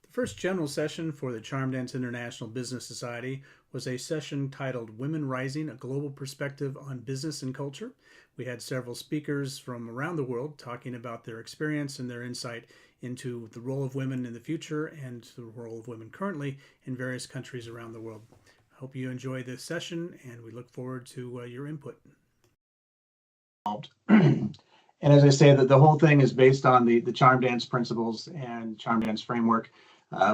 The first general session for the Charm Dance International Business Society was a session titled Women Rising, a Global Perspective on Business and Culture. We had several speakers from around the world talking about their experience and their insight into the role of women in the future and the role of women currently in various countries around the world. I hope you enjoy this session and we look forward to your input. And as I say, that the whole thing is based on the Charm Dance principles and Charm Dance framework,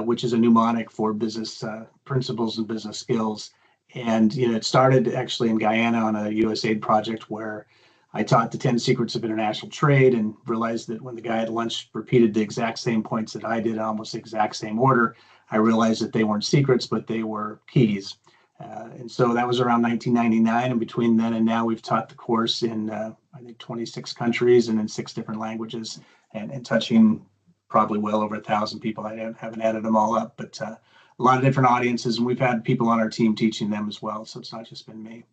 which is a mnemonic for business principles and business skills. And it started actually in Guyana on a USAID project where I taught the 10 secrets of international trade and realized that when the guy at lunch repeated the exact same points that I did, almost the exact same order, I realized that they weren't secrets, but they were keys. And so that was around 1999. And between then and now, we've taught the course in, I think, 26 countries and in 6 different languages and touching probably well over 1,000 people. I haven't added them all up, but a lot of different audiences. And we've had people on our team teaching them as well. So it's not just been me.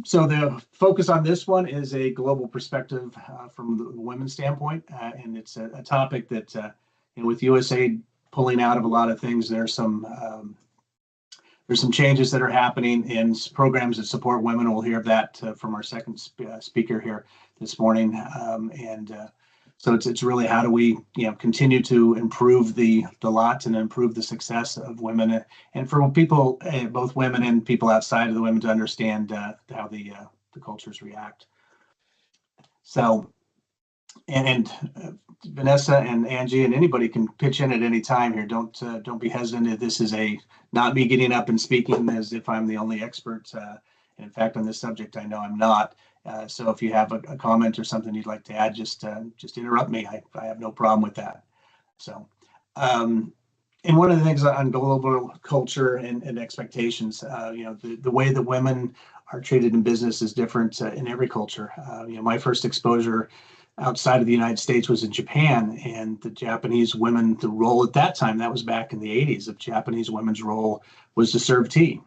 So the focus on this one is a global perspective from the women's standpoint. And it's a topic that, with USAID pulling out of a lot of things, there's some changes that are happening in programs that support women. We'll hear of that from our second speaker here this morning. So it's really how do we continue to improve the lot and improve the success of women, and for people, both women and people outside of the women, to understand how the cultures react. So, and Vanessa and Angie and anybody can pitch in at any time here. Don't be hesitant. This is not me getting up and speaking as if I'm the only expert. And in fact, on this subject, I know I'm not. So if you have a comment or something you'd like to add, just interrupt me. I have no problem with that. So, and one of the things on global culture and expectations, the way that women are treated in business is different in every culture. My first exposure outside of the United States was in Japan, and the Japanese women, the role at that time, that was back in the 80s, of Japanese women's role was to serve tea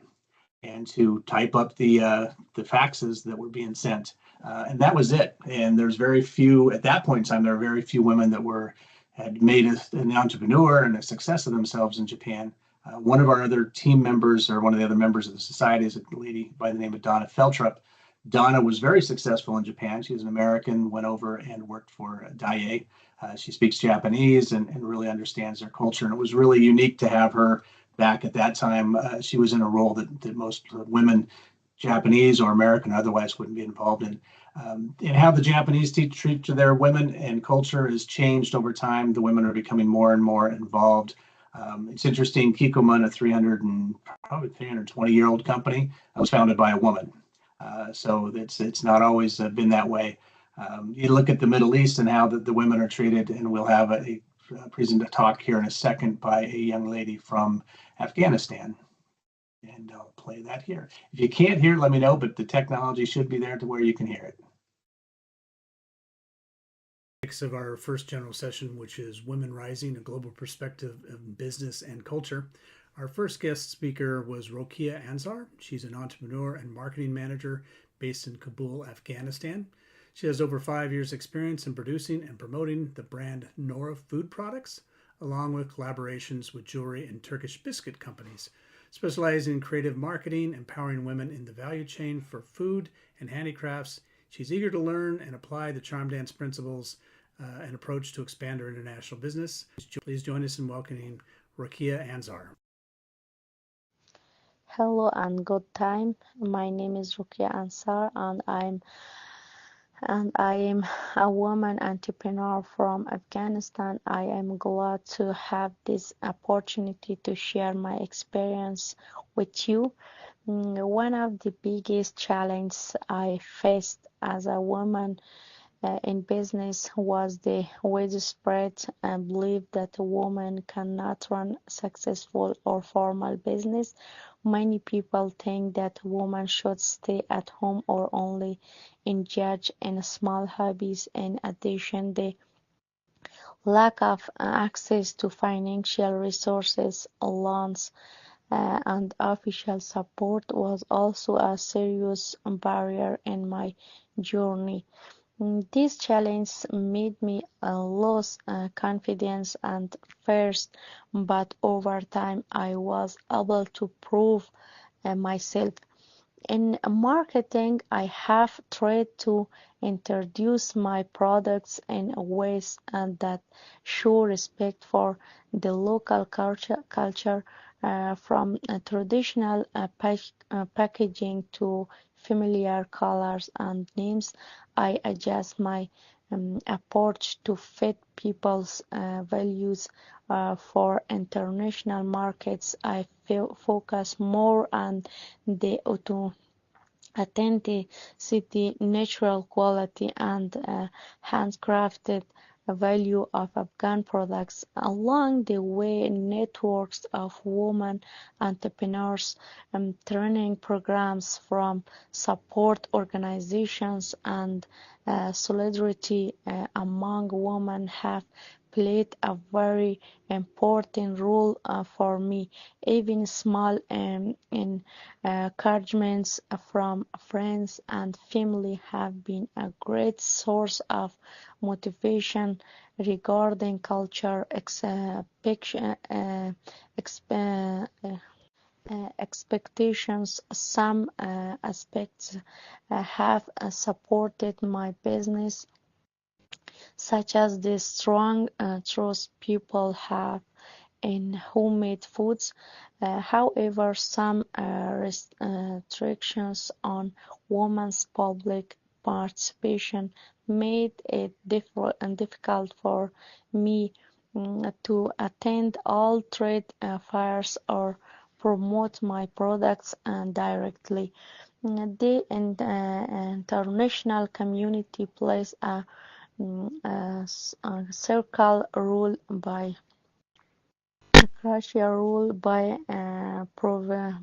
and to type up the faxes that were being sent. And that was it. And there's very few, at that point in time, there were very few women that had made an entrepreneur and a success of themselves in Japan. One of our other team members, or one of the other members of the society, is a lady by the name of Donna Feltrup. Donna was very successful in Japan. She was an American, went over and worked for Daiei. She speaks Japanese and really understands their culture. And it was really unique to have her back at that time. She was in a role that most women, Japanese or American otherwise, wouldn't be involved in. And how the Japanese treat their women and culture has changed over time. The women are becoming more and more involved. It's interesting, Kikoman, a 320-year-old company, was founded by a woman. So it's not always been that way. You look at the Middle East and how the women are treated, and we'll have a present talk here in a second by a young lady from Afghanistan. And I'll play that here. If you can't hear it, let me know, but the technology should be there to where you can hear it. Of our first general session, which is Women Rising, a Global Perspective of Business and Culture. Our first guest speaker was Rokia Ansar. She's an entrepreneur and marketing manager based in Kabul, Afghanistan. She has over 5 years experience in producing and promoting the brand Nora food products, along with collaborations with jewelry and Turkish biscuit companies, specializing in creative marketing, empowering women in the value chain for food and handicrafts. She's eager to learn and apply the Charm Dance principles and approach to expand her international business. Please join us in welcoming Rokia Ansar. Hello and good time. My name is Rukia Ansar, and I am a woman entrepreneur from Afghanistan. I am glad to have this opportunity to share my experience with you. One of the biggest challenges I faced as a woman in business was the widespread belief that a woman cannot run successful or formal business. Many people think that a woman should stay at home or only engage in small hobbies. In addition, the lack of access to financial resources, loans, and official support was also a serious barrier in my journey. This challenge made me lose confidence at first, but over time I was able to prove myself. In marketing, I have tried to introduce my products in ways that show respect for the local culture from traditional packaging to familiar colors and names. I adjust my approach to fit people's values. For international markets, I focus more on the authenticity, natural quality, and handcrafted value of Afghan products. Along the way, networks of women entrepreneurs, training programs from support organizations, and solidarity among women have played a very important role for me. Even small encouragements from friends and family have been a great source of motivation regarding culture expectations. Some aspects have supported my business, such as the strong trust people have in homemade foods. However, some restrictions on women's public participation made it difficult for me to attend all trade fairs or promote my products directly. The international community plays a circle role by crucial role by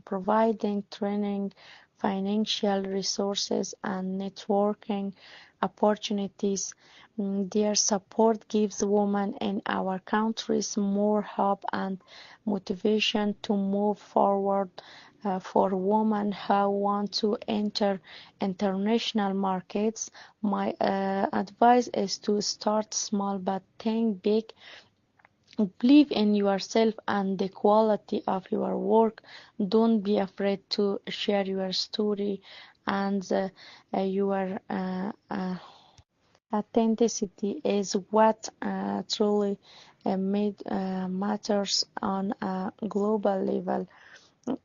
providing training, financial resources, and networking opportunities. Their support gives women in our countries more hope and motivation to move forward. For women who want to enter international markets, my advice is to start small but think big. Believe in yourself and the quality of your work. Don't be afraid to share your story and your authenticity is what truly matters on a global level.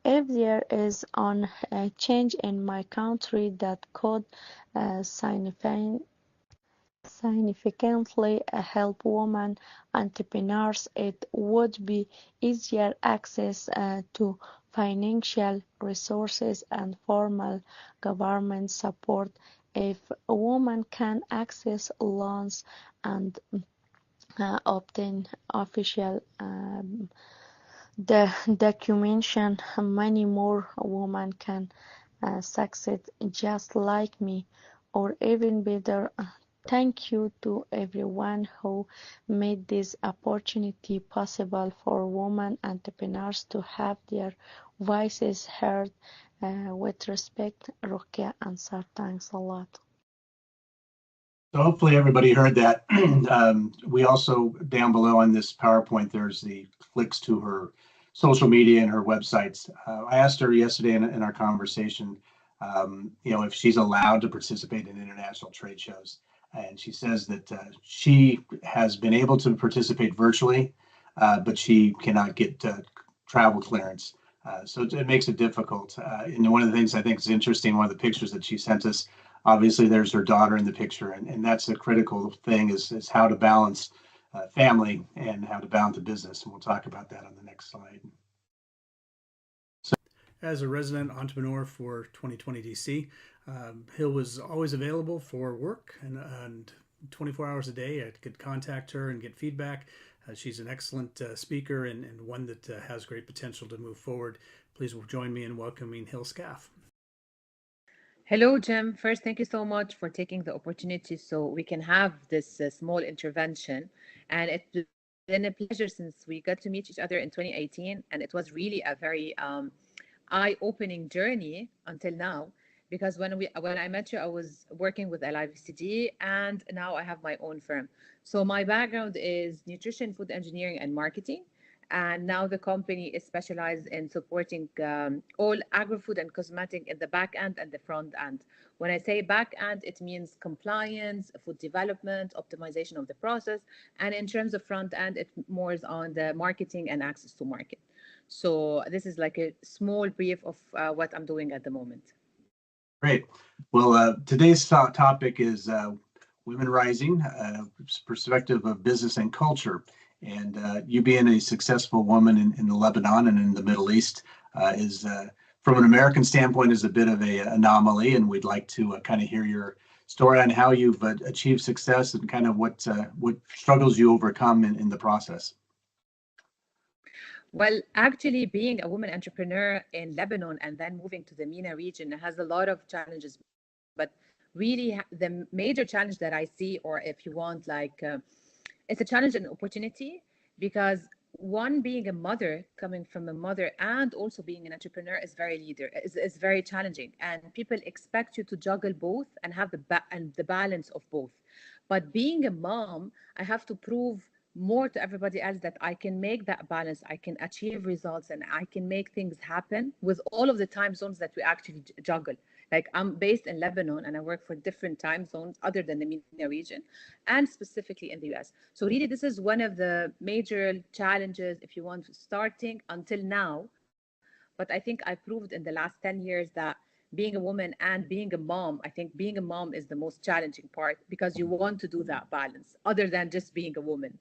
If there is a change in my country that could significantly help women entrepreneurs, it would be easier access to financial resources and formal government support. If women can access loans and obtain official documentation, many more women can succeed just like me, or even better. Thank you to everyone who made this opportunity possible for women entrepreneurs to have their voices heard. With respect, Rukia Ansar. Thanks a lot. So hopefully everybody heard that. We also, down below on this PowerPoint, there's the links to her social media and her websites. I asked her yesterday in our conversation, if she's allowed to participate in international trade shows. And she says that she has been able to participate virtually, but she cannot get travel clearance. So it makes it difficult. And one of the things I think is interesting, one of the pictures that she sent us, obviously there's her daughter in the picture, and that's the critical thing is how to balance family and how to balance the business. And we'll talk about that on the next slide. As a resident entrepreneur for 2020 DC, Hill was always available for work and 24 hours a day. I could contact her and get feedback. She's an excellent speaker and one that has great potential to move forward. Please join me in welcoming Hill Scaff. Hello, Jim. First, thank you so much for taking the opportunity so we can have this small intervention. And it's been a pleasure since we got to meet each other in 2018. And it was really a very eye-opening journey until now. because when I met you, I was working with LIVCD, and now I have my own firm. So my background is nutrition, food engineering, and marketing. And now the company is specialized in supporting all agri-food and cosmetic in the back end and the front end. When I say back end, it means compliance, food development, optimization of the process. And in terms of front end, it more is on the marketing and access to market. So this is like a small brief of what I'm doing at the moment. Great. Well, today's topic is women rising, perspective of business and culture. And you being a successful woman in Lebanon and in the Middle East is, from an American standpoint, is a bit of an anomaly. And we'd like to kind of hear your story on how you've achieved success and kind of what struggles you overcome in the process. Well, actually, being a woman entrepreneur in Lebanon and then moving to the MENA region has a lot of challenges. But really, the major challenge that I see, or if you want, like, it's a challenge and opportunity, because one, being a mother, coming from a mother, and also being an entrepreneur is very challenging, and people expect you to juggle both and have the balance of both. But being a mom, I have to prove more to everybody else that I can make that balance, I can achieve results, and I can make things happen with all of the time zones that we actually juggle. Like, I'm based in Lebanon and I work for different time zones other than the MENA region, and specifically in the US. So really, this is one of the major challenges, if you want, starting until now. But I think I proved in the last 10 years that being a woman and being a mom, I think being a mom is the most challenging part, because you want to do that balance other than just being a woman.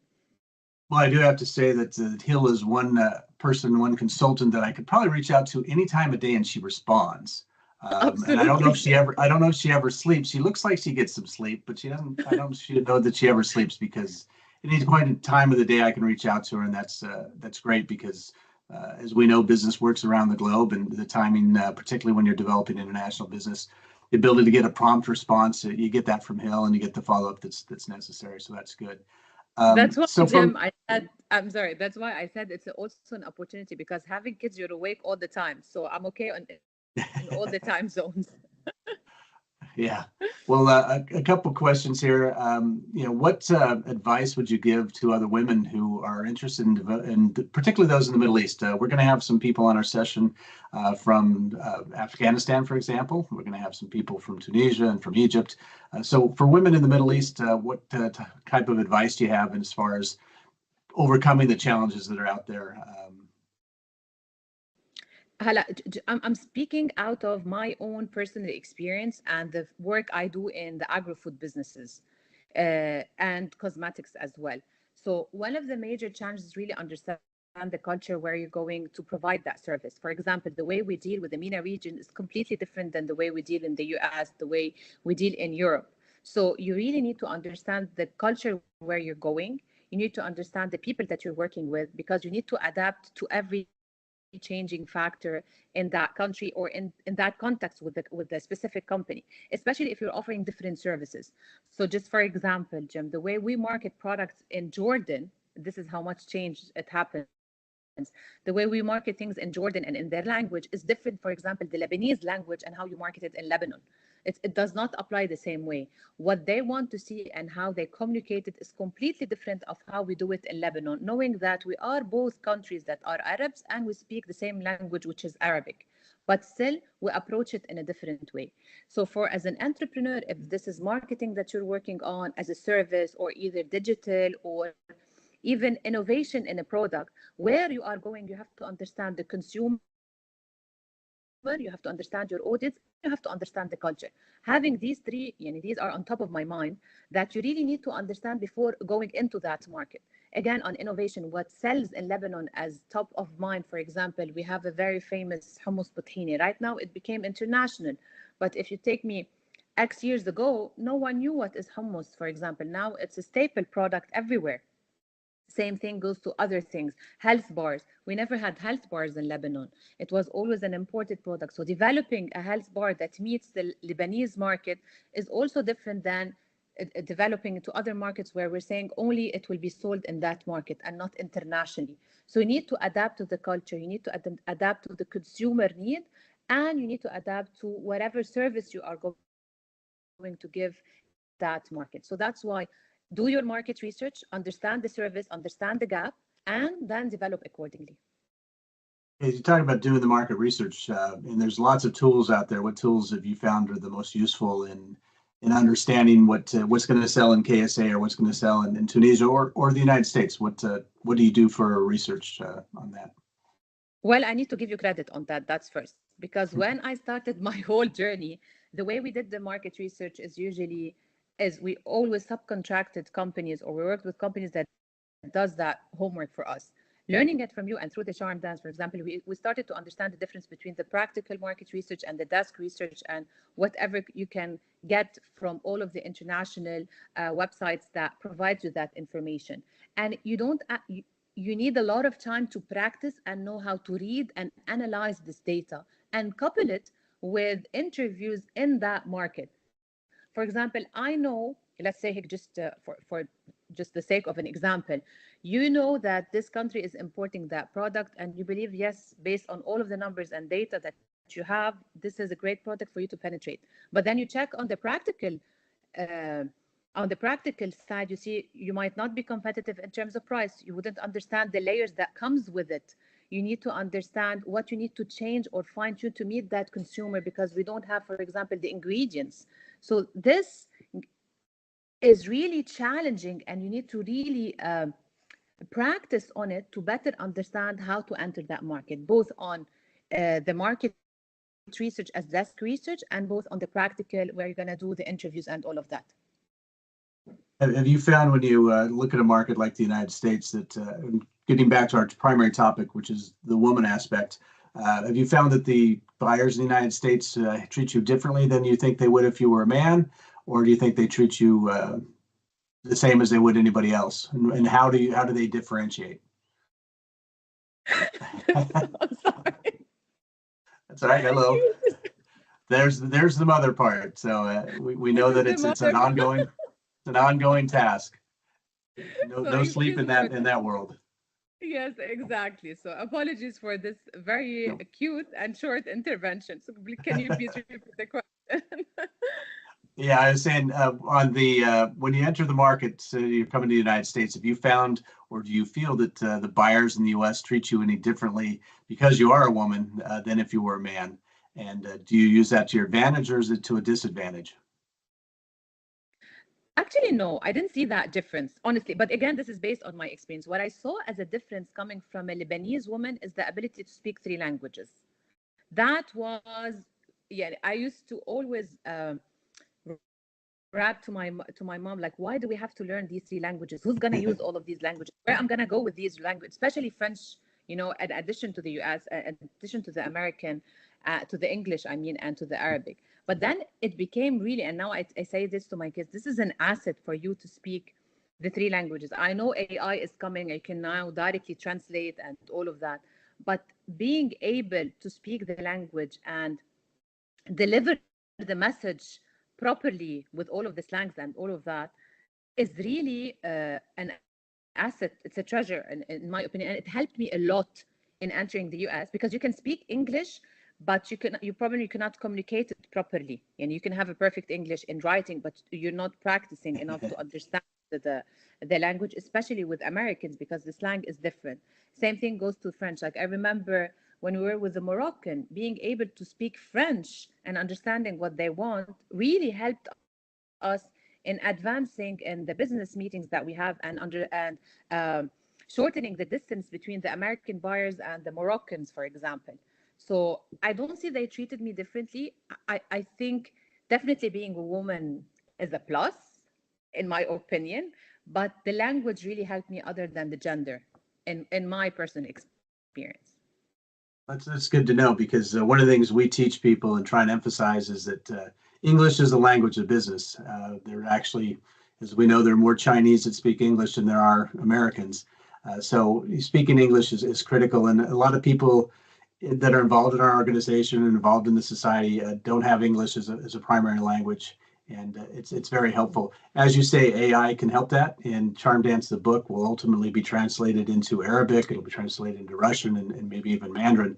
Well, I do have to say that Hill is one one consultant that I could probably reach out to any time of day, and she responds. And I don't know if Absolutely. I don't know if she ever sleeps. She looks like she gets some sleep, but she doesn't. I don't know that she ever sleeps, because any point in time of the day I can reach out to her, and that's great, because as we know, business works around the globe, and the timing, particularly when you're developing international business, the ability to get a prompt response, you get that from Hill, and you get the follow up that's necessary. So that's good. That's why, So from Jim, I said, I'm sorry, that's why I said it's also an opportunity, because having kids, you're awake all the time. So I'm okay in all the time zones. Yeah. Well, a couple questions here. What advice would you give to other women who are interested in particularly those in the Middle East? We're going to have some people on our session from Afghanistan, for example. We're going to have some people from Tunisia and from Egypt. So for women in the Middle East, what type of advice do you have as far as overcoming the challenges that are out there? Hala, I'm speaking out of my own personal experience and the work I do in the agri-food businesses and cosmetics as well. So one of the major challenges is really understand the culture where you're going to provide that service. For example, the way we deal with the MENA region is completely different than the way we deal in the US, the way we deal in Europe. So you really need to understand the culture where you're going. You need to understand the people that you're working with, because you need to adapt to every changing factor in that country, or in that context with the specific company, especially if you're offering different services. So just for example, Jim, the way we market products in Jordan, this is how much change it happens. The way we market things in Jordan and in their language is different, for example, the Lebanese language and how you market it in Lebanon. It does not apply the same way. What they want to see and how they communicate it is completely different of how we do it in Lebanon, knowing that we are both countries that are Arabs and we speak the same language, which is Arabic. But still, we approach it in a different way. So, for as an entrepreneur, if this is marketing that you're working on as a service, or either digital, or even innovation in a product, where you are going, you have to understand the consumer, you have to understand your audience, and you have to understand the culture. Having these three, these are on top of my mind, that you really need to understand before going into that market. Again, on innovation, what sells in Lebanon as top of mind, for example, we have a very famous hummus butini. Right now, it became international. But if you take me X years ago, no one knew what is hummus, for example. Now it's a staple product everywhere. Same thing goes to other things. Health bars. We never had health bars in Lebanon. It was always an imported product. So developing a health bar that meets the Lebanese market is also different than developing into other markets, where we're saying only it will be sold in that market and not internationally. So you need to adapt to the culture. You need to adapt to the consumer need, and you need to adapt to whatever service you are going to give that market. So that's why do your market research, understand the service, understand the gap, and then develop accordingly. As you talk about doing the market research, and there's lots of tools out there. What tools have you found are the most useful in understanding what's going to sell in KSA or what's going to sell in Tunisia or the United States? What do you do for research on that? Well, I need to give you credit on that. That's first. Because when I started my whole journey, the way we did the market research is we always subcontracted companies, or we worked with companies that does that homework for us. Learning it from you and through the charm dance, for example, we started to understand the difference between the practical market research and the desk research and whatever you can get from all of the international websites that provide you that information. And you don't you need a lot of time to practice and know how to read and analyze this data and couple it with interviews in that market. For example, I know, let's say for just the sake of an example, you know that this country is importing that product and you believe, yes, based on all of the numbers and data that you have, this is a great product for you to penetrate. But then you check uh, on the practical side, you see you might not be competitive in terms of price. You wouldn't understand the layers that comes with it. You need to understand what you need to change or fine tune to meet that consumer, because we don't have, for example, the ingredients. So this is really challenging, and you need to really practice on it to better understand how to enter that market, both on the market research as desk research and both on the practical where you're going to do the interviews and all of that. Have you found when you look at a market like the United States that, getting back to our primary topic, which is the woman aspect, have you found that the buyers in the United States treat you differently than you think they would if you were a man, or do you think they treat you the same as they would anybody else? And how do they differentiate? I'm sorry. That's all right. Hello. There's the mother part. So we know This that is the it's an mother. ongoing task. So No sleep excuse in me for that world. Yes, exactly. So apologies for this very No. cute and short intervention. So can you please repeat the question? Yeah, I was saying on the when you enter the market, so you're coming to the United States. Have you found, or do you feel that the buyers in the U.S. treat you any differently because you are a woman than if you were a man? And do you use that to your advantage, or is it to a disadvantage? Actually, no, I didn't see that difference, honestly. But again, this is based on my experience. What I saw as a difference coming from a Lebanese woman is the ability to speak three languages. That was, yeah, I used to always rap to my mom, like, why do we have to learn these three languages? Who's gonna use all of these languages? Where I'm gonna go with these languages, especially French, in addition to the US, in addition to the American, to the English, I mean, and to the Arabic. But then it became really, and now I say this to my kids, this is an asset for you to speak the three languages. I know AI is coming, I can now directly translate and all of that. But being able to speak the language and deliver the message properly with all of the slangs and all of that is really an asset. It's a treasure, in my opinion. And it helped me a lot in entering the US, because you can speak English, but you probably cannot communicate it properly. And you can have a perfect English in writing, but you're not practicing enough to understand the language, especially with Americans, because the slang is different. Same thing goes to French. Like, I remember when we were with the Moroccan, being able to speak French and understanding what they want really helped us in advancing in the business meetings that we have, um, shortening the distance between the American buyers and the Moroccans, for example. So I don't see they treated me differently. I think definitely being a woman is a plus, in my opinion, but the language really helped me other than the gender, in my personal experience. That's good to know, because one of the things we teach people and try and emphasize is that English is a language of business. There actually, as we know, there are more Chinese that speak English than there are Americans. So speaking English is critical, and a lot of people that are involved in our organization and involved in the society don't have English as a primary language, and it's very helpful. As you say, AI can help that, and Charm Dance, the book, will ultimately be translated into Arabic. It'll be translated into Russian and maybe even Mandarin.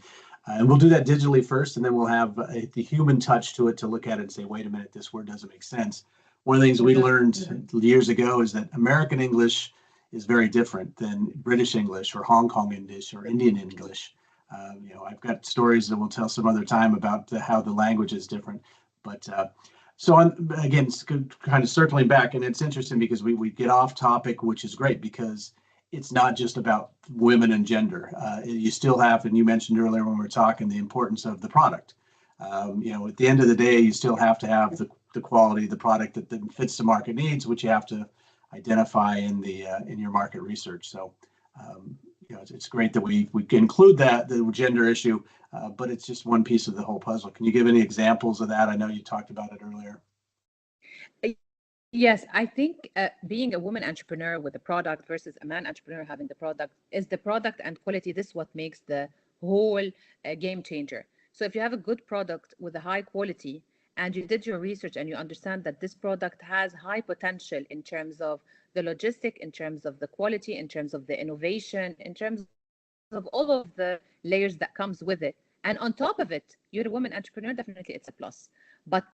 And we'll do that digitally first, and then we'll have the human touch to it to look at it and say, wait a minute, this word doesn't make sense. One of the things we learned years ago is that American English is very different than British English or Hong Kong English or Indian English. I've got stories that we'll tell some other time about how the language is different. But again, kind of circling back, and it's interesting because we get off topic, which is great because it's not just about women and gender. You still have, and you mentioned earlier when we were talking, the importance of the product. At the end of the day, you still have to have the quality of the product that fits the market needs, which you have to identify in your market research. So, it's great that we can include the gender issue, but it's just one piece of the whole puzzle. Can you give any examples of that? I know you talked about it earlier. Yes, I think being a woman entrepreneur with a product versus a man entrepreneur having the product is the product and quality. This is what makes the whole game changer. So if you have a good product with a high quality and you did your research and you understand that this product has high potential in terms of the logistic, in terms of the quality, in terms of the innovation, in terms of all of the layers that comes with it, and on top of it, you're a woman entrepreneur, definitely it's a plus. But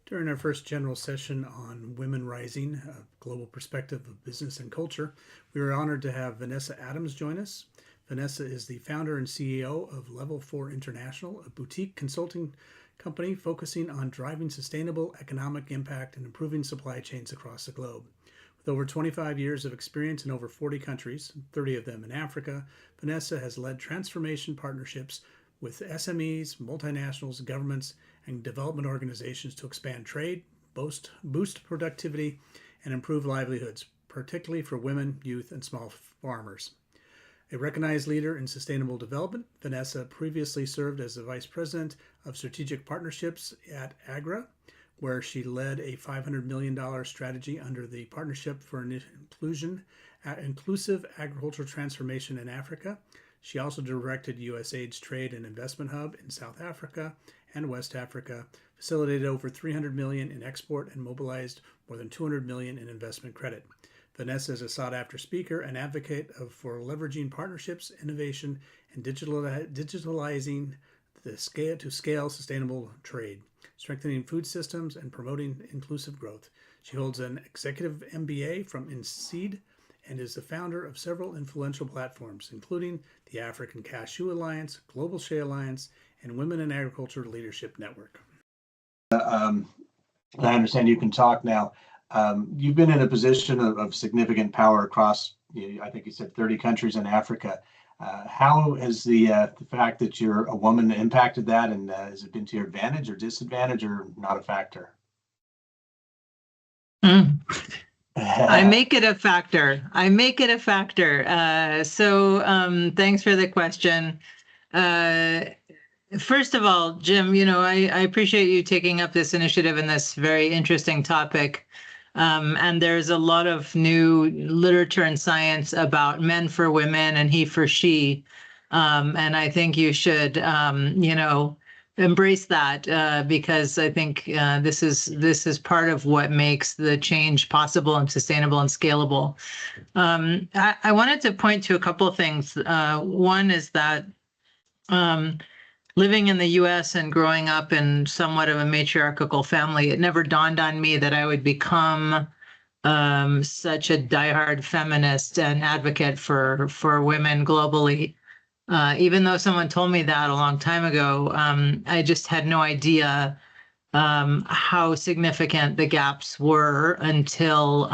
During our first general session on Women Rising, a global perspective of business and culture, we were honored to have Vanessa Adams join us. Vanessa is the founder and CEO of Level 4 International, a boutique consulting company focusing on driving sustainable economic impact and improving supply chains across the globe. With over 25 years of experience in over 40 countries, 30 of them in Africa, Vanessa has led transformation partnerships with SMEs, multinationals, governments, and development organizations to expand trade, boost productivity, and improve livelihoods, particularly for women, youth, and small farmers. A recognized leader in sustainable development, Vanessa previously served as the Vice President of Strategic Partnerships at AGRA, where she led a $500 million strategy under the Partnership for Inclusive Agricultural Transformation in Africa. She also directed USAID's Trade and Investment Hub in South Africa and West Africa, facilitated over $300 million in export, and mobilized more than $200 million in investment credit. Vanessa is a sought-after speaker and advocate for leveraging partnerships, innovation, and digitalizing to scale sustainable trade, strengthening food systems, and promoting inclusive growth. She holds an executive MBA from INSEAD and is the founder of several influential platforms, including the African Cashew Alliance, Global Shea Alliance, and Women in Agriculture Leadership Network. I understand you can talk now. You've been in a position of significant power across, I think you said 30 countries in Africa. How has the fact that you're a woman impacted that, and has it been to your advantage or disadvantage, or not a factor? I make it a factor. So thanks for the question. First of all, Jim, I appreciate you taking up this initiative and this very interesting topic. And there's a lot of new literature and science about men for women and he for she. And I think you should, embrace that because I think this is part of what makes the change possible and sustainable and scalable. I wanted to point to a couple of things. One is that living in the US and growing up in somewhat of a matriarchal family, it never dawned on me that I would become such a diehard feminist and advocate for women globally. Even though someone told me that a long time ago, I just had no idea how significant the gaps were until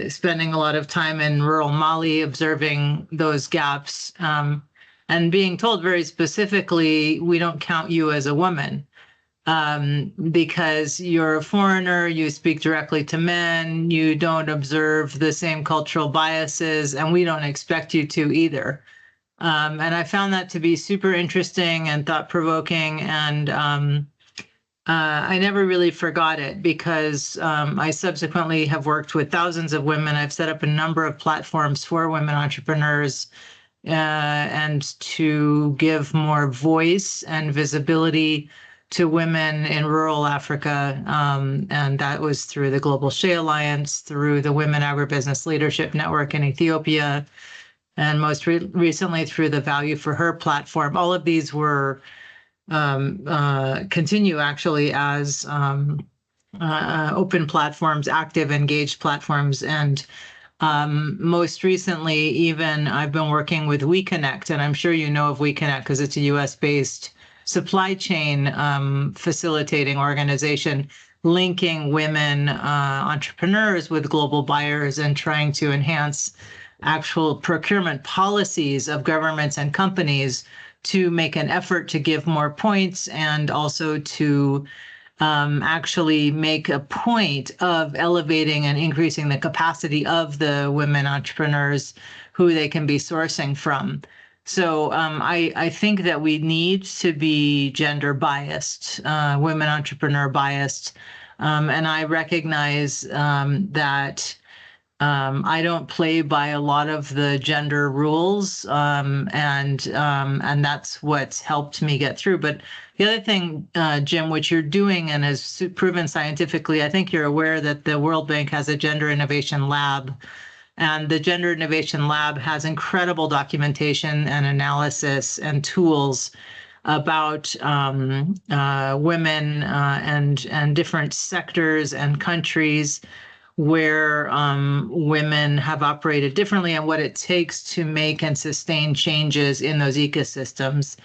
spending a lot of time in rural Mali observing those gaps and being told very specifically, we don't count you as a woman because you're a foreigner, you speak directly to men, you don't observe the same cultural biases, and we don't expect you to either. And I found that to be super interesting and thought-provoking, and I never really forgot it because I subsequently have worked with thousands of women. I've set up a number of platforms for women entrepreneurs and to give more voice and visibility to women in rural Africa. And that was through the Global Shea Alliance, through the Women Agribusiness Leadership Network in Ethiopia, and most recently through the Value for Her platform. All of these were continue actually as open platforms, active, engaged platforms. And most recently, even I've been working with WeConnect, and I'm sure you know of WeConnect because it's a US-based supply chain facilitating organization, linking women entrepreneurs with global buyers and trying to enhance actual procurement policies of governments and companies to make an effort to give more points and also to actually make a point of elevating and increasing the capacity of the women entrepreneurs who they can be sourcing from. So I think that we need to be gender biased, women entrepreneur biased, and I recognize that I don't play by a lot of the gender rules, and that's what's helped me get through. But the other thing, Jim, which you're doing and has proven scientifically, I think you're aware that the World Bank has a Gender Innovation Lab, and the Gender Innovation Lab has incredible documentation and analysis and tools about women and different sectors and countries where women have operated differently and what it takes to make and sustain changes in those ecosystems.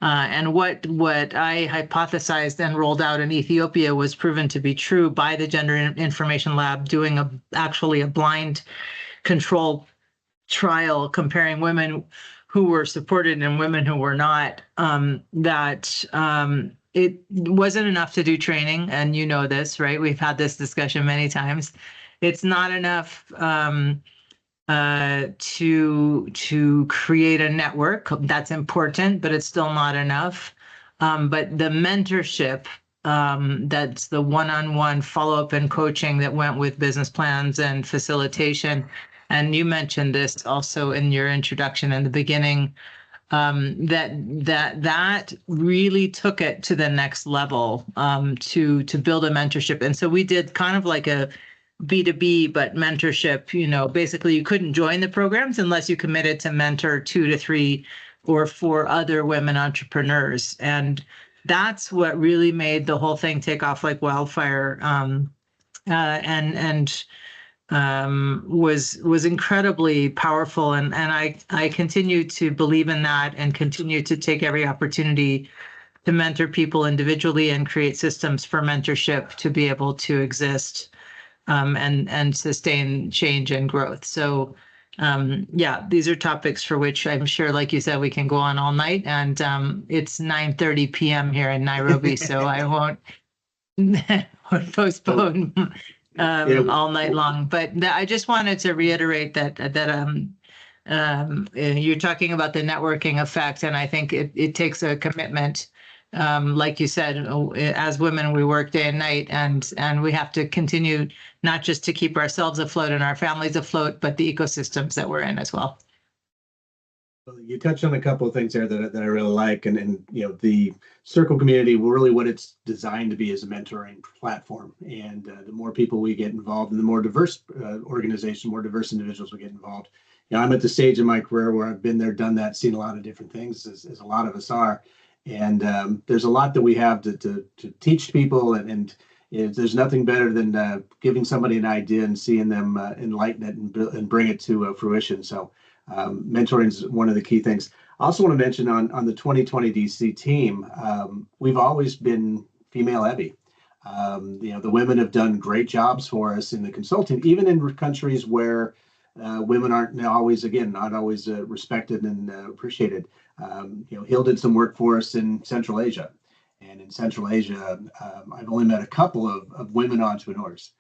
And what I hypothesized and rolled out in Ethiopia was proven to be true by the Gender Information Lab, doing actually a blind control trial comparing women who were supported and women who were not, that it wasn't enough to do training. And you know this, right? We've had this discussion many times. it's not enough to create a network. That's important, but it's still not enough. But the mentorship, that's the one-on-one follow-up and coaching that went with business plans and facilitation. And you mentioned this also in your introduction in the beginning, that really took it to the next level, to build a mentorship. And so we did kind of like a B2B, but mentorship. Basically you couldn't join the programs unless you committed to mentor 2 to 3 or 4 other women entrepreneurs. And that's what really made the whole thing take off like wildfire. And was incredibly powerful. And I continue to believe in that and continue to take every opportunity to mentor people individually and create systems for mentorship to be able to exist, and sustain change and growth. So yeah, these are topics for which I'm sure, like you said, we can go on all night. And it's 9:30 p.m. here in Nairobi, so I won't postpone all night long. But I just wanted to reiterate that you're talking about the networking effect, and I think it takes a commitment. Like you said, as women, we work day and night, and we have to continue not just to keep ourselves afloat and our families afloat, but the ecosystems that we're in as well. Well, you touched on a couple of things there that I really like, and the Circle community, really what it's designed to be is a mentoring platform. And the more people we get involved, and the more diverse organization, more diverse individuals we get involved. I'm at the stage in my career where I've been there, done that, seen a lot of different things, as a lot of us are. And there's a lot that we have to teach people, and there's nothing better than giving somebody an idea and seeing them enlighten it and bring it to fruition. So mentoring is one of the key things. I also want to mention on the 2020 DC team, we've always been female heavy. The women have done great jobs for us in the consulting, even in countries where women aren't not always respected and appreciated. Hill did some work for us in Central Asia. And in Central Asia, I've only met a couple of women entrepreneurs.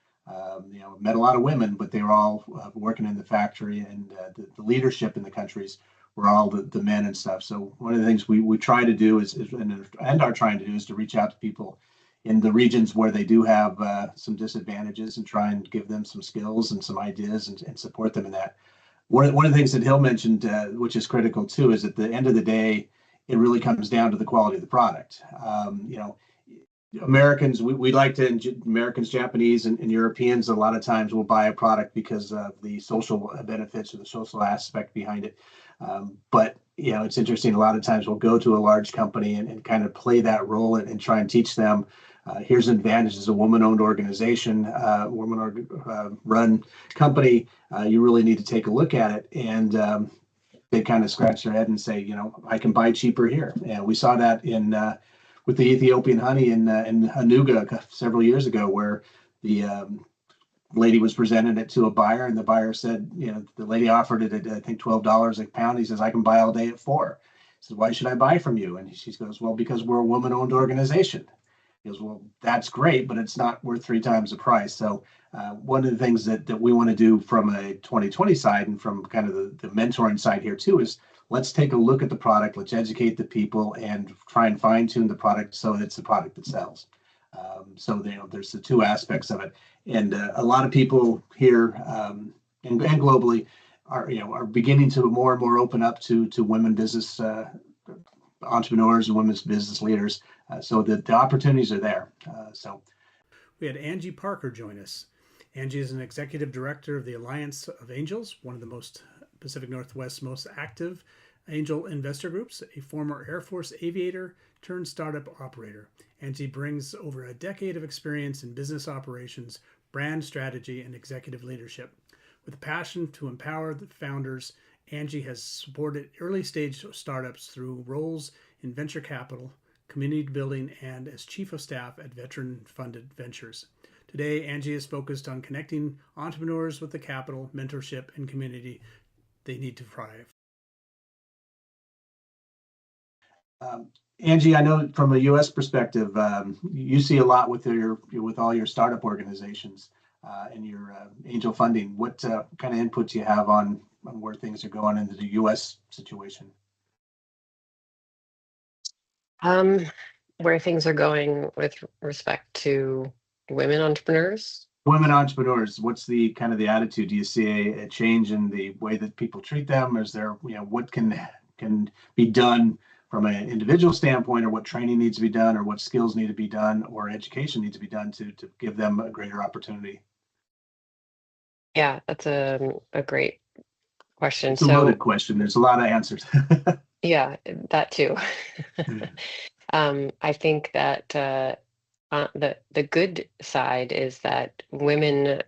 Met a lot of women, but they were all working in the factory, and the leadership in the countries were all the men and stuff. So one of the things we try to do and are trying to do is to reach out to people in the regions where they do have some disadvantages, and try and give them some skills and some ideas, and support them in that. One of the things that Hill mentioned, which is critical too, is at the end of the day, it really comes down to the quality of the product. Americans, Americans, Japanese, and Europeans, a lot of times will buy a product because of the social benefits or the social aspect behind it. But it's interesting. A lot of times we'll go to a large company and kind of play that role and try and teach them. Here's an advantage as a woman-owned organization, woman-run company. You really need to take a look at it. And they kind of scratch their head and say, I can buy cheaper here. And we saw that with the Ethiopian honey in Anuga several years ago, where the lady was presented it to a buyer, and the buyer said, the lady offered it at, I think, $12 a pound. He says, I can buy all day at $4. He says, why should I buy from you? And she goes, well, because we're a woman-owned organization. He goes, well, that's great, but it's not worth 3 times the price. So one of the things that we want to do from a 2020 side, and from kind of the mentoring side here too, is let's take a look at the product, let's educate the people, and try and fine tune the product so it's the product that sells. So there's the 2 aspects of it. And a lot of people here and globally are beginning to more and more open up to women business entrepreneurs and women's business leaders. So the opportunities are there. We had Angie Parker join us. Angie is an executive director of the Alliance of Angels, one of the Pacific Northwest's most active angel investor groups, a former Air Force aviator turned startup operator. Angie brings over a decade of experience in business operations, brand strategy, and executive leadership. With a passion to empower the founders, Angie has supported early stage startups through roles in venture capital, community building, and as chief of staff at veteran-funded ventures. Today, Angie is focused on connecting entrepreneurs with the capital, mentorship, and community they need to thrive. Angie, I know from a U.S. perspective, you see a lot with all your startup organizations. and your angel funding. What kind of input do you have on where things are going into the U.S. situation? Where things are going with respect to women entrepreneurs? Women entrepreneurs, what's the kind of the attitude? Do you see a change in the way that people treat them? Is there, what can be done from an individual standpoint, or what training needs to be done, or what skills need to be done, or education needs to be done to give them a greater opportunity? Yeah, that's a great question. It's a loaded question. There's a lot of answers. Yeah, that too. I think that the good side is that women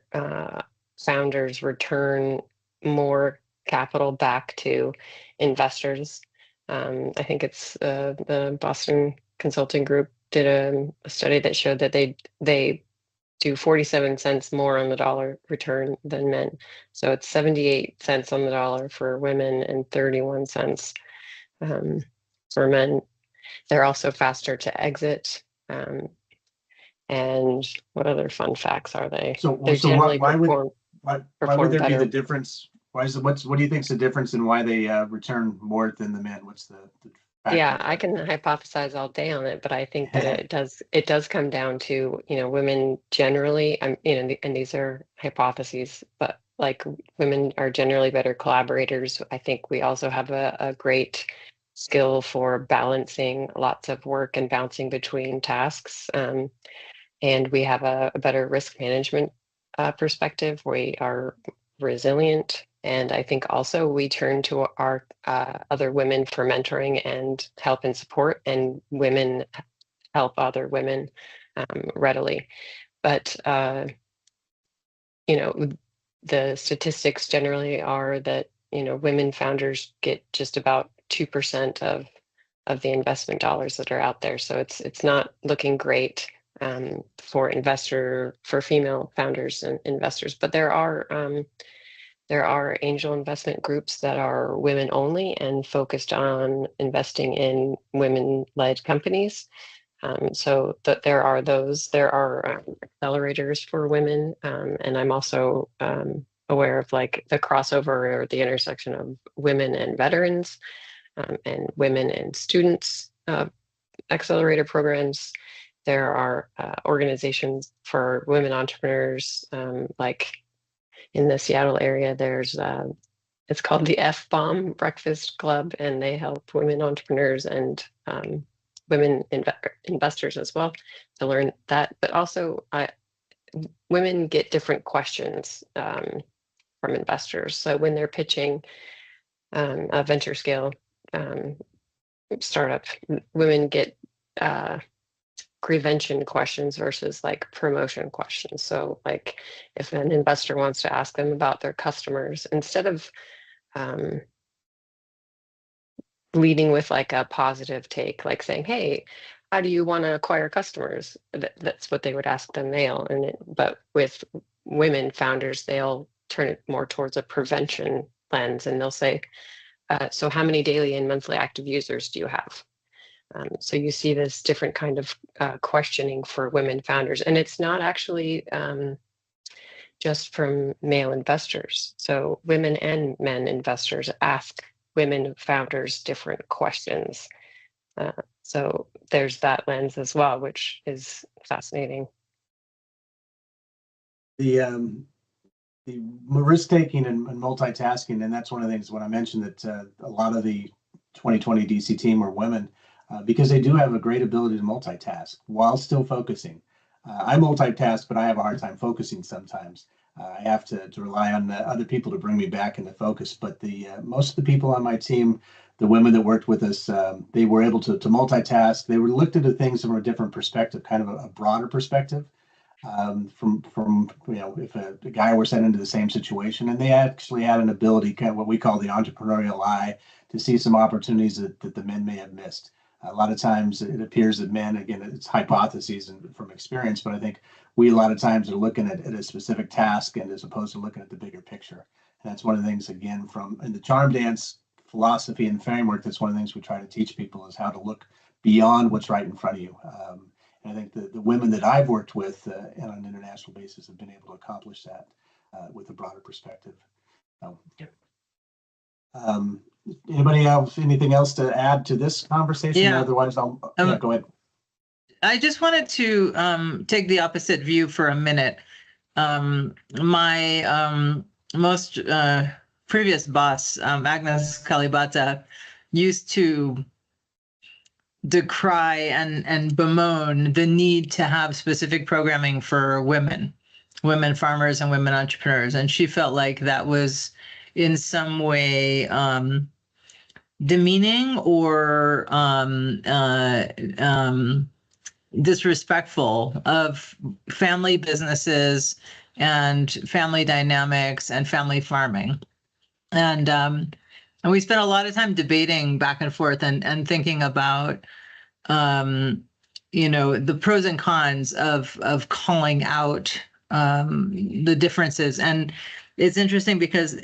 founders return more capital back to investors. I think it's the Boston Consulting Group did a study that showed that they do 47 cents more on the dollar return than men. So it's 78 cents on the dollar for women and 31 cents for men. They're also faster to exit. And what other fun facts are they? They generally why would there better. be the difference? What do you think is the difference in why they return more than the men? What's the factor? Yeah, I can hypothesize all day on it, but I think that it does come down to, women generally, and these are hypotheses, but like women are generally better collaborators. I think we also have a great skill for balancing lots of work and bouncing between tasks. And we have a better risk management perspective. We are resilient. And I think also we turn to our other women for mentoring and help and support, and women help other women readily. But, the statistics generally are that, women founders get just about 2% of the investment dollars that are out there. So it's not looking great for female founders and investors. But there are angel investment groups that are women only and focused on investing in women-led companies. So there are those. There are accelerators for women, and I'm also aware of like the crossover or the intersection of women and veterans and women and students accelerator programs. There are organizations for women entrepreneurs, like in the Seattle area, there's it's called the F-Bomb Breakfast Club, and they help women entrepreneurs and women investors as well to learn that. But also, women get different questions from investors. So when they're pitching a venture scale startup, women get prevention questions versus like promotion questions. So like if an investor wants to ask them about their customers, instead of leading with like a positive take, like saying, hey, how do you want to acquire customers? That's what they would ask the male. But with women founders, they'll turn it more towards a prevention lens, and they'll say, so how many daily and monthly active users do you have? So you see this different kind of questioning for women founders, and it's not actually just from male investors. So women and men investors ask women founders different questions. So there's that lens as well, which is fascinating. The risk taking and multitasking, and that's one of the things when I mentioned that a lot of the 2020 DC team were women. Because they do have a great ability to multitask while still focusing. I multitask, but I have a hard time focusing sometimes. I have to rely on other people to bring me back into focus. But most of the people on my team, the women that worked with us, they were able to multitask. They were looked at things from a different perspective, kind of a broader perspective. From if a guy were sent into the same situation, and they actually had an ability, kind of what we call the entrepreneurial eye, to see some opportunities that the men may have missed. A lot of times it appears that men, again, it's hypotheses and from experience, but I think we a lot of times are looking at a specific task and as opposed to looking at the bigger picture. And that's one of the things, again, in the charm dance philosophy and framework, that's one of the things we try to teach people is how to look beyond what's right in front of you. And I think the women that I've worked with on an international basis have been able to accomplish that with a broader perspective. So, anybody have anything else to add to this conversation? Yeah. Otherwise, I'll go ahead. I just wanted to take the opposite view for a minute. My most previous boss, Agnes Kalibata, used to decry and bemoan the need to have specific programming for women farmers and women entrepreneurs. And she felt like that was in some way demeaning or disrespectful of family businesses and family dynamics and family farming. And we spent a lot of time debating back and forth and thinking about the pros and cons of calling out the differences. And it's interesting because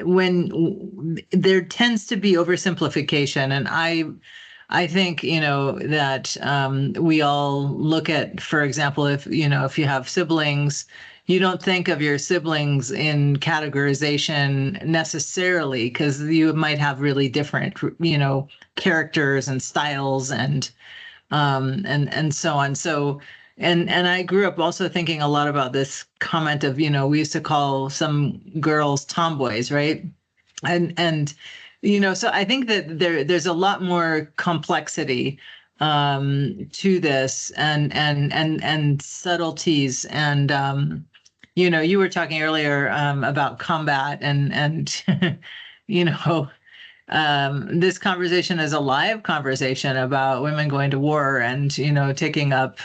when there tends to be oversimplification, and I think, that we all look at, for example, if you have siblings, you don't think of your siblings in categorization necessarily, because you might have really different, characters and styles and so on. So, and I grew up also thinking a lot about this comment of, we used to call some girls tomboys, right? And so I think that there's a lot more complexity to this and subtleties. And you were talking earlier about combat and this conversation is a live conversation about women going to war and taking up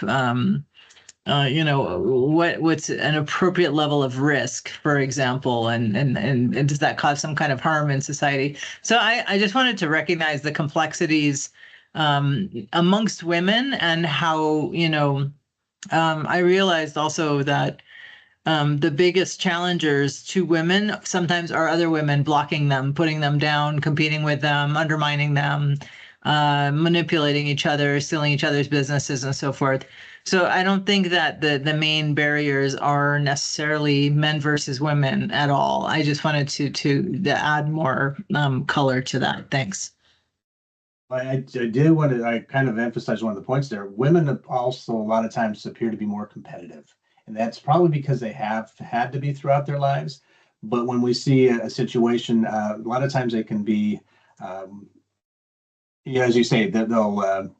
what's an appropriate level of risk, for example, and does that cause some kind of harm in society? So I just wanted to recognize the complexities amongst women, and how I realized also that the biggest challengers to women sometimes are other women blocking them, putting them down, competing with them, undermining them, manipulating each other, stealing each other's businesses, and so forth. So I don't think that the main barriers are necessarily men versus women at all. I just wanted to add more color to that. Thanks. I do want to, I kind of emphasize one of the points there. Women also a lot of times appear to be more competitive. And that's probably because they have had to be throughout their lives. But when we see a situation, a lot of times they can be, as you say, they'll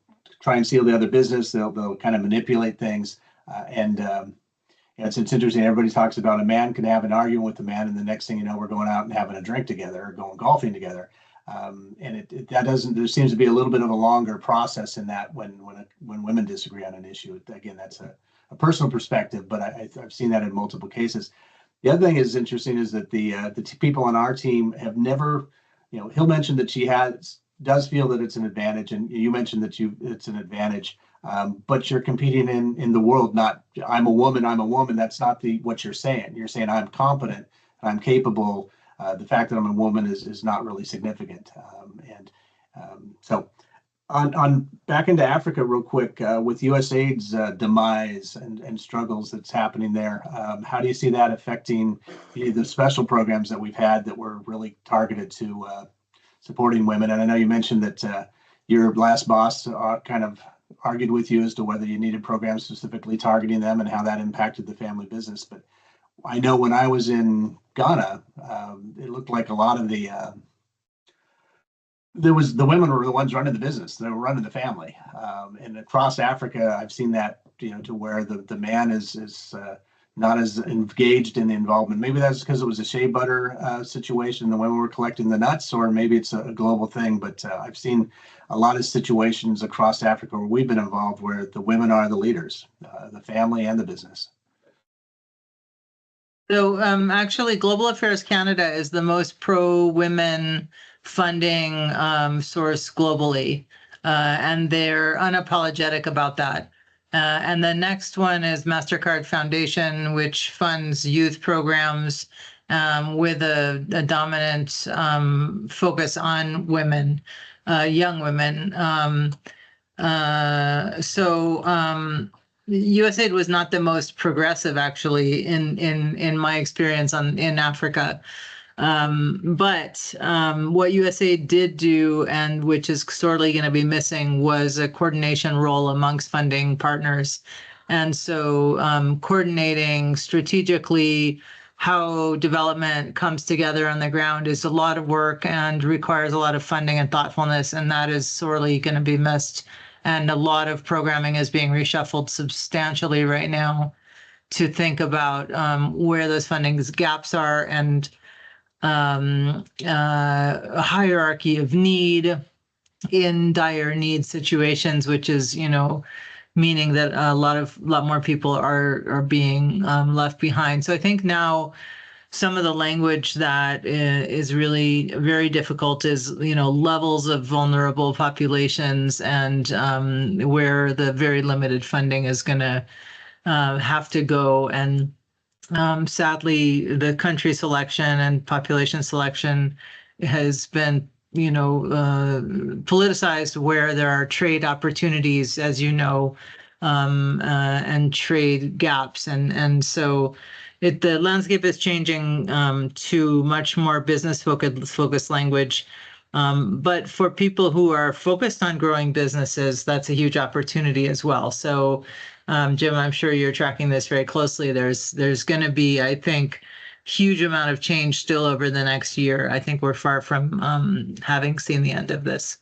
try and steal the other business. They'll kind of manipulate things. It's interesting. Everybody talks about a man can have an argument with a man, and the next thing you know, we're going out and having a drink together or going golfing together. And that doesn't. There seems to be a little bit of a longer process in that when women disagree on an issue. Again, that's a personal perspective, but I've seen that in multiple cases. The other thing is interesting is that the people on our team have never, he'll mention that she does feel that it's an advantage, and you mentioned that it's an advantage, but you're competing in the world. Not I'm a woman. That's not what you're saying. You're saying I'm competent, I'm capable. The fact that I'm a woman is not really significant, so. On back into Africa real quick, with USAID's demise and struggles that's happening there, how do you see that affecting the special programs that we've had that were really targeted to supporting women? And I know you mentioned that your last boss kind of argued with you as to whether you needed programs specifically targeting them and how that impacted the family business. But I know when I was in Ghana, it looked like a lot of the women were the ones running the business. They were running the family. And across Africa, I've seen that, to where the man is not as engaged in the involvement. Maybe that's because it was a shea butter situation. The women were collecting the nuts, or maybe it's a global thing. But I've seen a lot of situations across Africa where we've been involved where the women are the leaders, the family and the business. So actually, Global Affairs Canada is the most pro-women funding source globally, and they're unapologetic about that. And the next one is MasterCard Foundation, which funds youth programs with a dominant focus on women, young women. USAID was not the most progressive, actually, in my experience in Africa. But what USAID did do, and which is sorely going to be missing, was a coordination role amongst funding partners. And so coordinating strategically how development comes together on the ground is a lot of work and requires a lot of funding and thoughtfulness, and that is sorely going to be missed. And a lot of programming is being reshuffled substantially right now to think about where those funding gaps are, and a hierarchy of need in dire need situations, which is, meaning that a lot more people are being left behind. So I think now some of the language that is really very difficult is, levels of vulnerable populations, and where the very limited funding is going to have to go. And sadly, the country selection and population selection has been, politicized, where there are trade opportunities, as you know, and trade gaps, and so the landscape is changing to much more business focused language. But for people who are focused on growing businesses, that's a huge opportunity as well. So, Jim, I'm sure you're tracking this very closely. There's going to be, I think, huge amount of change still over the next year. I think we're far from having seen the end of this.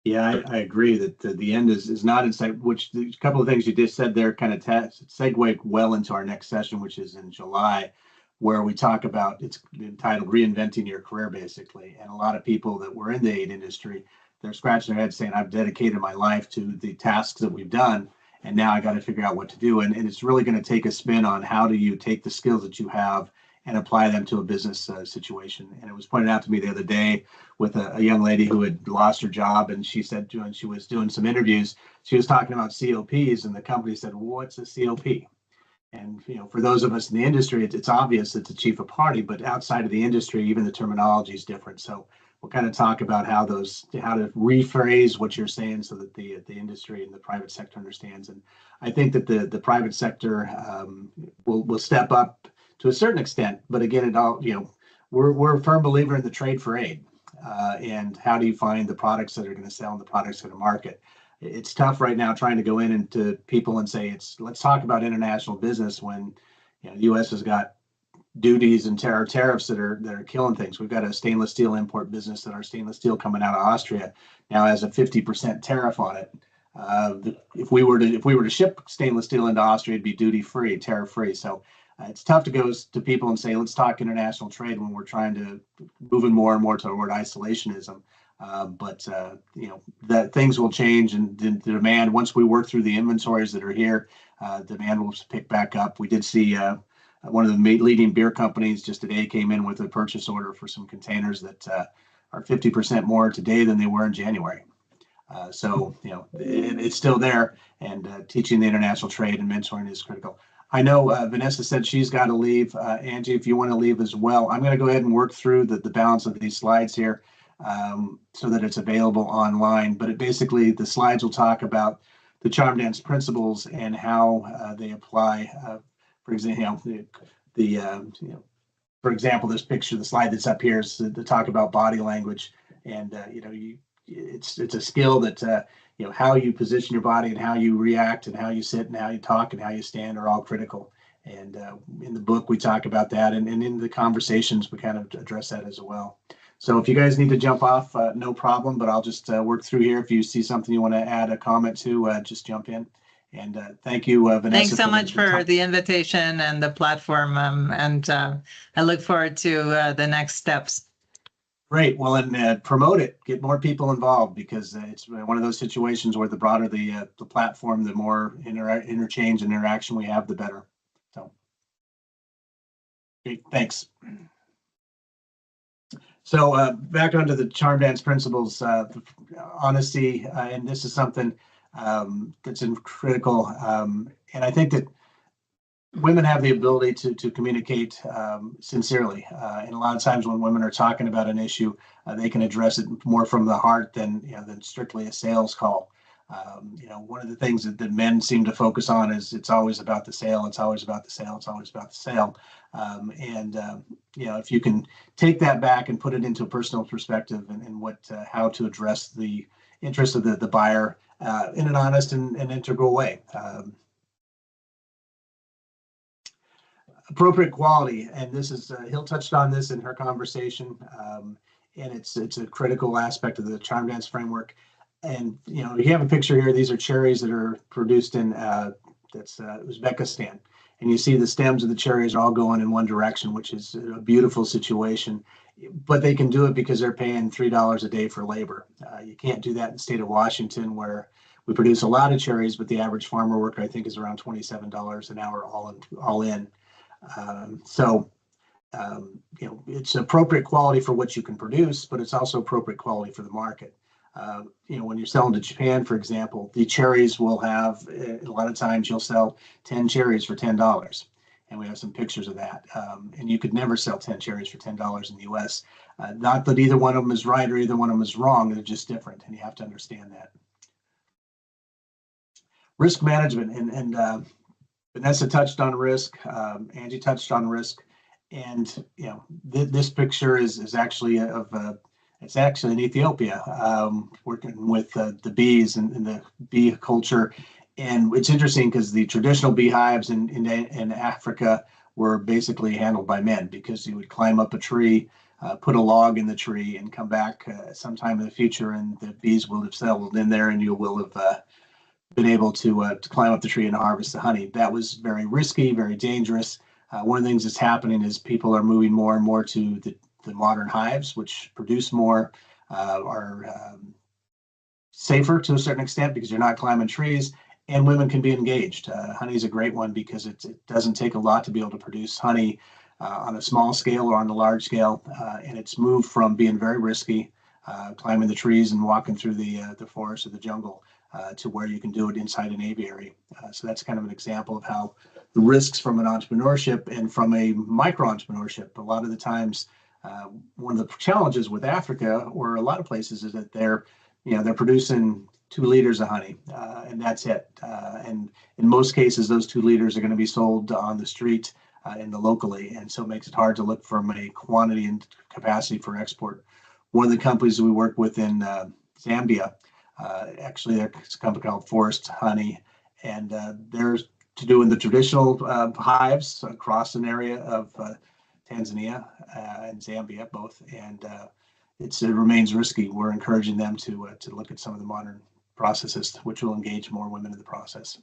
Yeah, I agree that the end is not in sight, which a couple of things you just said there kind of segue well into our next session, which is in July, where we talk about, it's entitled Reinventing Your Career, basically. And a lot of people that were in the aid industry, they're scratching their heads saying, I've dedicated my life to the tasks that we've done, and now I got to figure out what to do. And it's really going to take a spin on how do you take the skills that you have and apply them to a business situation. And it was pointed out to me the other day with a young lady who had lost her job, and she said when she was doing some interviews, she was talking about COPs, and the company said, well, what's a COP? And for those of us in the industry, it's obvious it's a chief of party, but outside of the industry, even the terminology is different. So we'll kind of talk about how to rephrase what you're saying so that the industry and the private sector understands. And I think that the private sector will step up to a certain extent, but again, it all, we're a firm believer in the trade for aid, and how do you find the products that are going to sell and the products that are market. It's tough right now trying to go into people and say, let's talk about international business when the U.S. has got duties and tariffs that are killing things. We've got a stainless steel import business that our stainless steel coming out of Austria now has a 50% tariff on it. If we were to ship stainless steel into Austria, it'd be duty free, tariff free. So it's tough to go to people and say, let's talk international trade when we're trying to moving more and more toward isolationism. But that things will change, and the demand, once we work through the inventories that are here, demand will pick back up. We did see one of the leading beer companies just today came in with a purchase order for some containers that are 50% more today than they were in January. So it's still there, and teaching the international trade and mentoring is critical. I know Vanessa said she's got to leave. Angie, if you want to leave as well, I'm going to go ahead and work through the balance of these slides here so that it's available online. But basically, the slides will talk about the charm dance principles and how they apply. For example, for example, this picture, the slide that's up here is to talk about body language, and it's a skill that how you position your body and how you react and how you sit and how you talk and how you stand are all critical. And in the book, we talk about that, and in the conversations, we kind of address that as well. So if you guys need to jump off, no problem, but I'll just work through here. If you see something you want to add a comment to, just jump in. And thank you, Vanessa. Thanks so much for the invitation and the platform. And I look forward to the next steps. Great. Well, and promote it, get more people involved, because it's one of those situations where the broader the platform, the more interchange and interaction we have, the better. So great. Thanks. So back onto the charm dance principles, honesty, and this is something that's critical. And I think that women have the ability to communicate sincerely. And a lot of times when women are talking about an issue, they can address it more from the heart than strictly a sales call. One of the things that men seem to focus on is it's always about the sale. It's always about the sale. It's always about the sale. If you can take that back and put it into a personal perspective and how to address the interest of the buyer in an honest and integral way. Appropriate quality, and this is Hill touched on this in her conversation, and it's a critical aspect of the charm dance framework. And you have a picture here. These are cherries that are produced in Uzbekistan, and you see the stems of the cherries are all going in one direction, which is a beautiful situation. But they can do it because they're paying $3 a day for labor. You can't do that in the state of Washington, where we produce a lot of cherries, but the average farmer worker, I think, is around $27 an hour all in. It's appropriate quality for what you can produce, but it's also appropriate quality for the market. When you're selling to Japan, for example, the cherries will have, a lot of times you'll sell 10 cherries for $10. And we have some pictures of that. And you could never sell 10 cherries for $10 in the US. Not that either one of them is right or either one of them is wrong, they're just different, and you have to understand that. Risk management, and Vanessa touched on risk, Angie touched on risk, and this picture is actually it's actually in Ethiopia, working with the bees and the bee culture. And it's interesting because the traditional beehives in Africa were basically handled by men, because you would climb up a tree, put a log in the tree, and come back sometime in the future, and the bees will have settled in there, and you will have been able to climb up the tree and harvest the honey. That was very risky, very dangerous. One of the things that's happening is people are moving more and more to the modern hives, which produce more, are safer to a certain extent because you're not climbing trees, and women can be engaged. Honey is a great one because it doesn't take a lot to be able to produce honey on a small scale or on a large scale, and it's moved from being very risky, climbing the trees and walking through the forest or the jungle, to where you can do it inside an aviary. So that's kind of an example of how the risks from an entrepreneurship and from a micro entrepreneurship. A lot of the times, one of the challenges with Africa or a lot of places is that they're producing 2 liters of honey, and that's it. And in most cases, those 2 liters are going to be sold on the street locally, and so it makes it hard to look from a quantity and capacity for export. One of the companies that we work with in Zambia, actually, there's a company called Forest Honey, and they're doing the traditional hives across an area of Tanzania and Zambia, both, and it remains risky. We're encouraging them to look at some of the modern processes, which will engage more women in the process.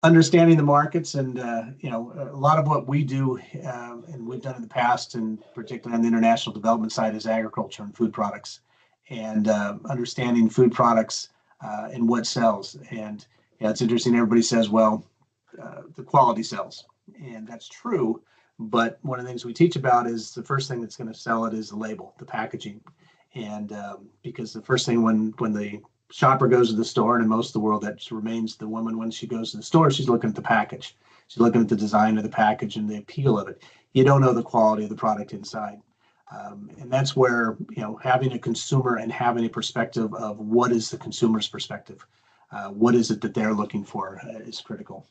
Understanding the markets, and a lot of what we do and we've done in the past, and particularly on the international development side, is agriculture and food products, and understanding food products and what sells. And it's interesting. Everybody says, well, the quality sells, and that's true. But one of the things we teach about is the first thing that's going to sell it is the label, the packaging, and because the first thing when the shopper goes to the store, and in most of the world that remains the woman, when she goes to the store, she's looking at the package. She's looking at the design of the package and the appeal of it. You don't know the quality of the product inside. And that's where, having a consumer and having a perspective of what is the consumer's perspective, what is it that they're looking for, is critical.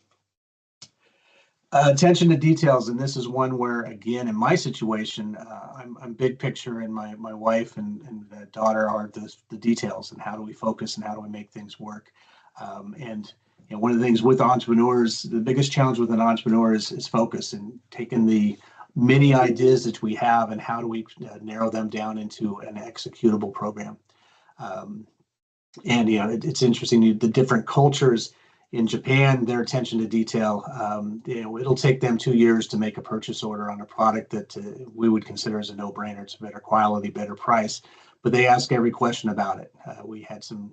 Attention to details, and this is one where, again, in my situation, I'm big picture, and my wife and daughter are the details, and how do we focus and how do we make things work. And one of the things with entrepreneurs, the biggest challenge with an entrepreneur is focus, and taking the many ideas that we have and how do we narrow them down into an executable program. It's interesting, the different cultures. In Japan, their attention to detail, it'll take them 2 years to make a purchase order on a product that we would consider as a no-brainer. It's better quality, better price, but they ask every question about it. We had some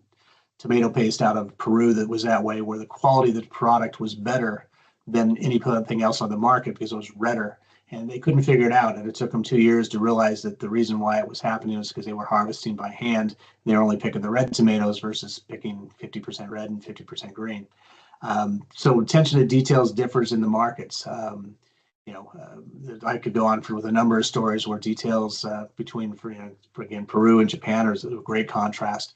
tomato paste out of Peru that was that way, where the quality of the product was better than anything else on the market because it was redder, and they couldn't figure it out. And it took them 2 years to realize that the reason why it was happening was because they were harvesting by hand. They were only picking the red tomatoes versus picking 50% red and 50% green. So attention to details differs in the markets. I could go on with a number of stories where details between, again, Peru and Japan is a great contrast.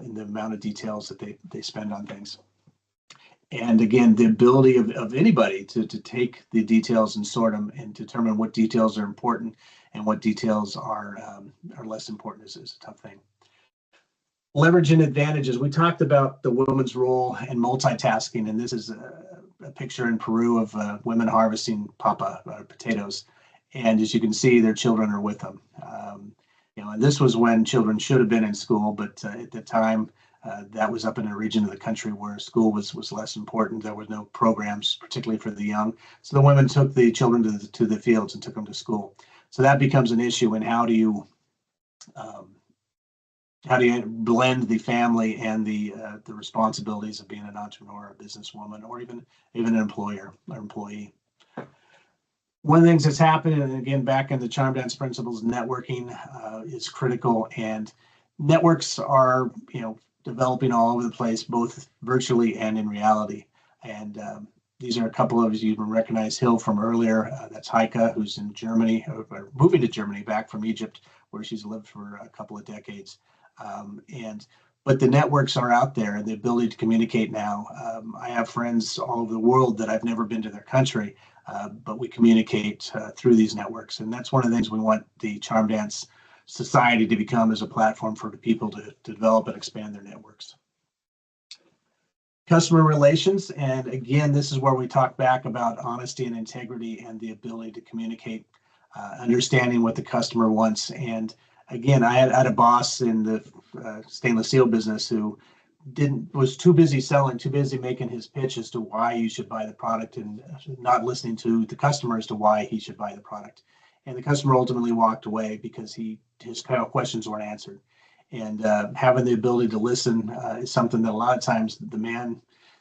in the amount of details that they spend on things. And again, the ability of anybody to take the details and sort them and determine what details are important and what details are less important is a tough thing. Leveraging advantages. We talked about the woman's role and multitasking, and this is a picture in Peru of women harvesting potatoes. And as you can see, their children are with them. And this was when children should have been in school, but at the time, that was up in a region of the country where school was less important. There were no programs, particularly for the young. So the women took the children to the fields and took them to school. So that becomes an issue. And how do you blend the family and the responsibilities of being an entrepreneur, a businesswoman, or even an employer or employee? One of the things that's happened, and again, back in the Charm Dance principles, networking is critical, and networks are, developing all over the place, both virtually and in reality. And these are a couple of you recognize Hill from earlier. That's Heike, who's in Germany, or moving to Germany back from Egypt, where she's lived for a couple of decades. But the networks are out there, and the ability to communicate now. I have friends all over the world that I've never been to their country, but we communicate through these networks. And that's one of the things we want the Charm Dance Society to become, as a platform for the people to develop and expand their networks. Customer relations. And again, this is where we talk back about honesty and integrity and the ability to communicate, understanding what the customer wants. And again, I had a boss in the stainless steel business who was too busy selling, too busy making his pitch as to why you should buy the product, and not listening to the customer as to why he should buy the product. And the customer ultimately walked away because his kind of questions weren't answered. And having the ability to listen is something that a lot of times the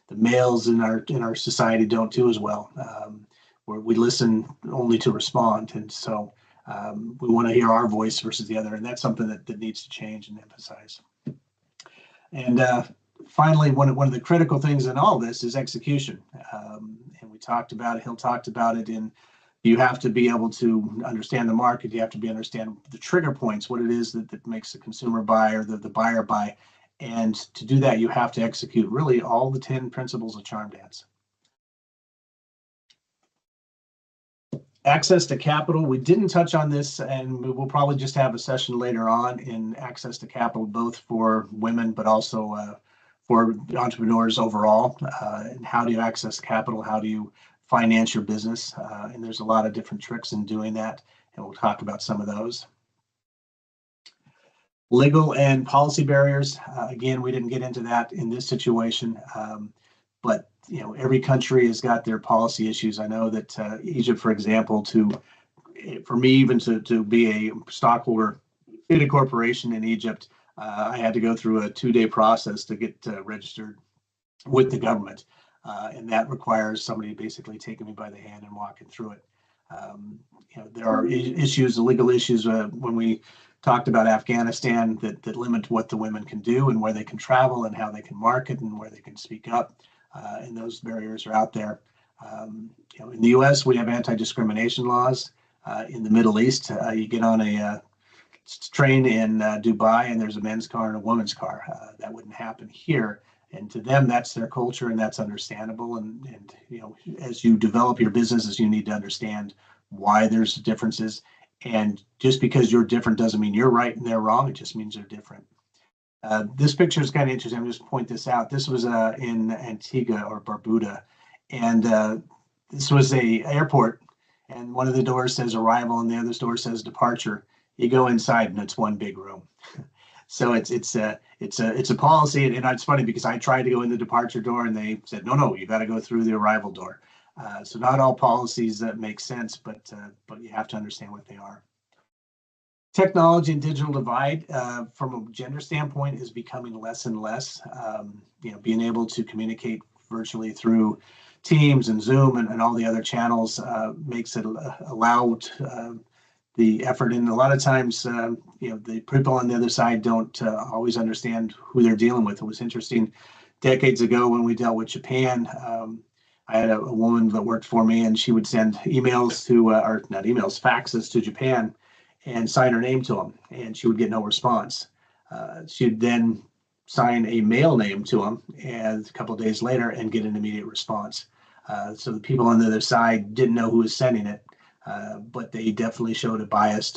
males in our society don't do as well, where we listen only to respond. And so we want to hear our voice versus the other, and that's something that needs to change and emphasize. And finally, one of the critical things in all this is execution. And we talked about it, Hill talked about it, you have to be able to understand the market. You have to understand the trigger points, what it is that makes the consumer buy or the buyer buy. And to do that, you have to execute really all the 10 principles of Charm Dance. Access to capital. We didn't touch on this, and we'll probably just have a session later on in access to capital, both for women, but also for entrepreneurs overall. And how do you access capital? How do you finance your business? And there's a lot of different tricks in doing that, and we'll talk about some of those. Legal and policy barriers. Again, we didn't get into that in this situation, but every country has got their policy issues. I know that Egypt, for example, for me even to be a stockholder in a corporation in Egypt, I had to go through a 2-day process to get registered with the government. And that requires somebody basically taking me by the hand and walking through it. There are issues, legal issues, when we talked about Afghanistan that limit what the women can do and where they can travel and how they can market and where they can speak up. And those barriers are out there. In the U.S., we have anti-discrimination laws. In the Middle East, you get on a train in Dubai and there's a men's car and a woman's car. That wouldn't happen here. And to them, that's their culture, and that's understandable. And as you develop your businesses, you need to understand why there's differences. And just because you're different doesn't mean you're right and they're wrong. It just means they're different. This picture is kind of interesting. I'm just point this out. This was in Antigua or Barbuda, and this was a airport. And one of the doors says arrival, and the other door says departure. You go inside, and it's one big room. So it's a policy, and it's funny because I tried to go in the departure door, and they said no, you got to go through the arrival door. So not all policies that make sense, but you have to understand what they are. Technology and digital divide, from a gender standpoint, is becoming less and less. Being able to communicate virtually through Teams and Zoom and all the other channels makes it allowed the effort. And a lot of times, the people on the other side don't always understand who they're dealing with. It was interesting decades ago when we dealt with Japan. I had a woman that worked for me, and she would send emails or not emails, faxes to Japan and sign her name to them, and she would get no response. She'd then sign a mail name to them and a couple of days later and get an immediate response. So the people on the other side didn't know who was sending it, but they definitely showed a bias